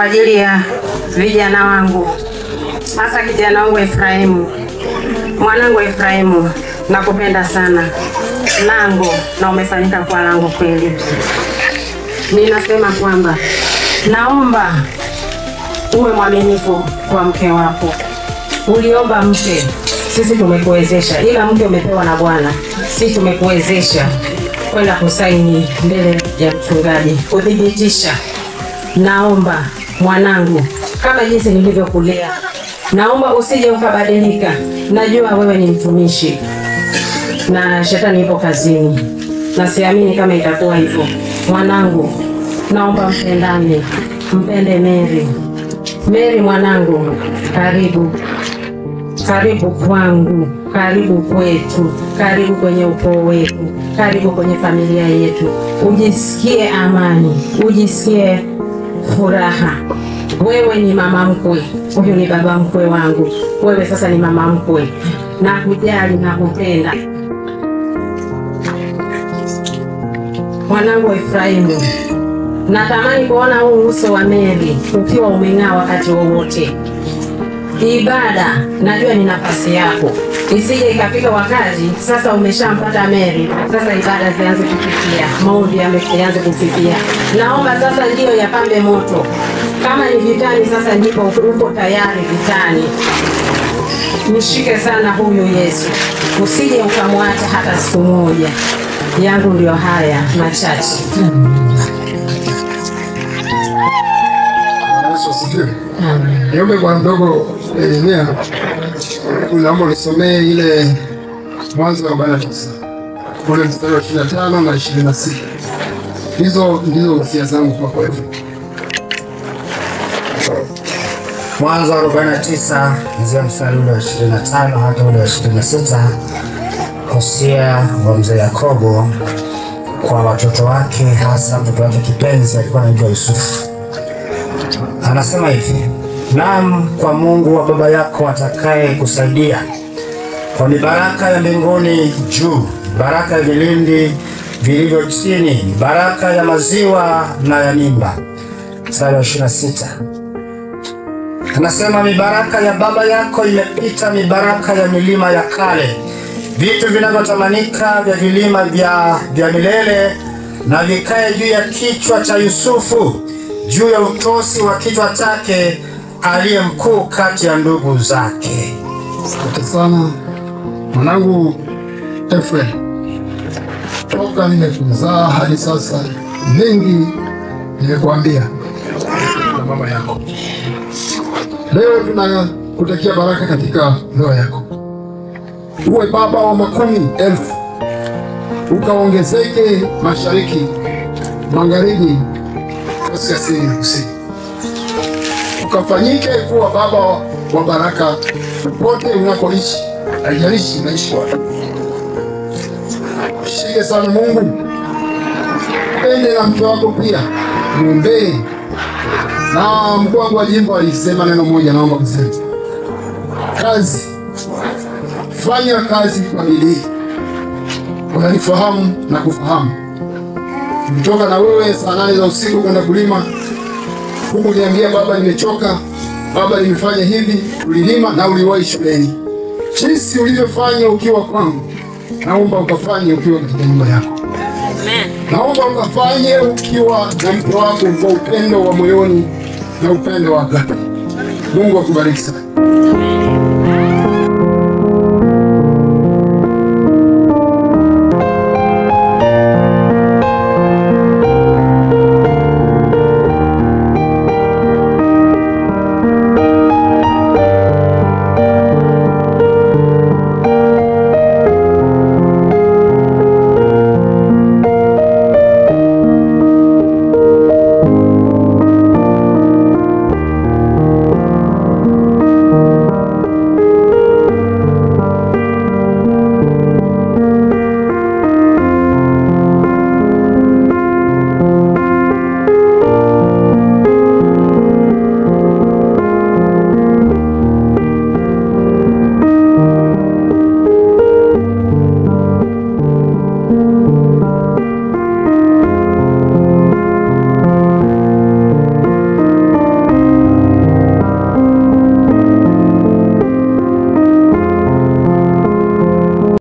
ajili ya vijana wangu, hasa kijana wangu Efraimu. Mwanangu Efraimu, nakupenda sana. Lango na umefanyika kwa lango kweli. Ninasema kwamba naomba uwe mwaminifu kwa mke wako. Uliomba mke, sisi tumekuwezesha, ila mke umepewa na Bwana. Sisi tumekuwezesha kwenda kusaini mbele ya mchungaji kudhibitisha. Naomba mwanangu, kama jinsi nilivyokulea, naomba usije ukabadilika. Najua wewe ni mtumishi na shetani yupo kazini, na siamini kama itakuwa hivyo. Mwanangu, naomba mpendane, mpende Mary. Mary mwanangu, karibu. Karibu kwangu, karibu kwetu, karibu kwenye ukoo wetu, karibu kwenye familia yetu. Ujisikie amani, ujisikie furaha. Wewe ni mama mkwe, huyu ni baba mkwe wangu. Wewe sasa ni mama mkwe. Na kujali na kupenda. Mwanangu Efraimu, natamani kuona huu uso wa Mary ukiwa umeng'aa wakati wowote. Ibada, najua ni nafasi yako. Isije ikafika wakati sasa umeshampata Mary, sasa ibada zianze kufikia, maombi yameanza kufikia. Naomba sasa ndio yapambe moto. Kama ni vitani sasa ndipo uko tayari vitani. Nishike sana huyu Yesu. Usije ukamwacha hata siku moja. Yangu ndio haya machache. Niombe kwa ndogo Elimia, unaomba nisomee ile Mwanzo 49 ule mstari wa 25 na 26. Hizo ndizo hisia zangu kwa kweli. Mwanzo 49 kuanzia mstari ule wa 25 hata ule wa 26. Hosea wa mzee Yakobo kwa watoto wake, hasa mtoto wake kipenzi alikuwa anaitwa Yusufu. Anasema hivi: naam, kwa Mungu wa baba yako atakaye kusaidia, kwa baraka ya mbinguni juu, baraka ya vilindi vilivyo chini, baraka ya maziwa na ya mimba. Mstari wa 26 anasema mibaraka ya baba yako imepita mibaraka ya milima ya kale, vitu vinavyotamanika vya vilima vya milele, na vikae juu ya kichwa cha Yusufu, juu ya utosi wa kichwa chake, aliye mkuu kati ya ndugu zake. Asante sana mwanangu Efraim, toka nimekuzaa hadi sasa mengi nimekuambia na mama yako. Leo tunakutakia baraka katika ndoa yako. Uwe baba wa 10,000, ukaongezeke mashariki, magharibi, kaskazini na kusini. Ukafanyike kuwa baba wa baraka popote unakoishi, haijalishi unaishi wapi. Shike sana Mungu. Pende na mke wako pia, muombee. Na mkuu wangu wa jimbo alisema neno moja, naomba kusema. Kazi. Fanya kazi kwa bidii. Unanifahamu na kufahamu. Nimetoka na wewe saa 8 za usiku kwenda kulima. Huku niambia baba nimechoka, baba nimefanya hivi, ulilima na uliwahi shuleni. Jinsi ulivyofanya ukiwa kwangu, naomba ukafanye ukiwa katika nyumba yako. Amen. Naomba ukafanye ukiwa na mke wako kwa upendo wa moyoni na upendo wa agape. Mungu akubariki sana.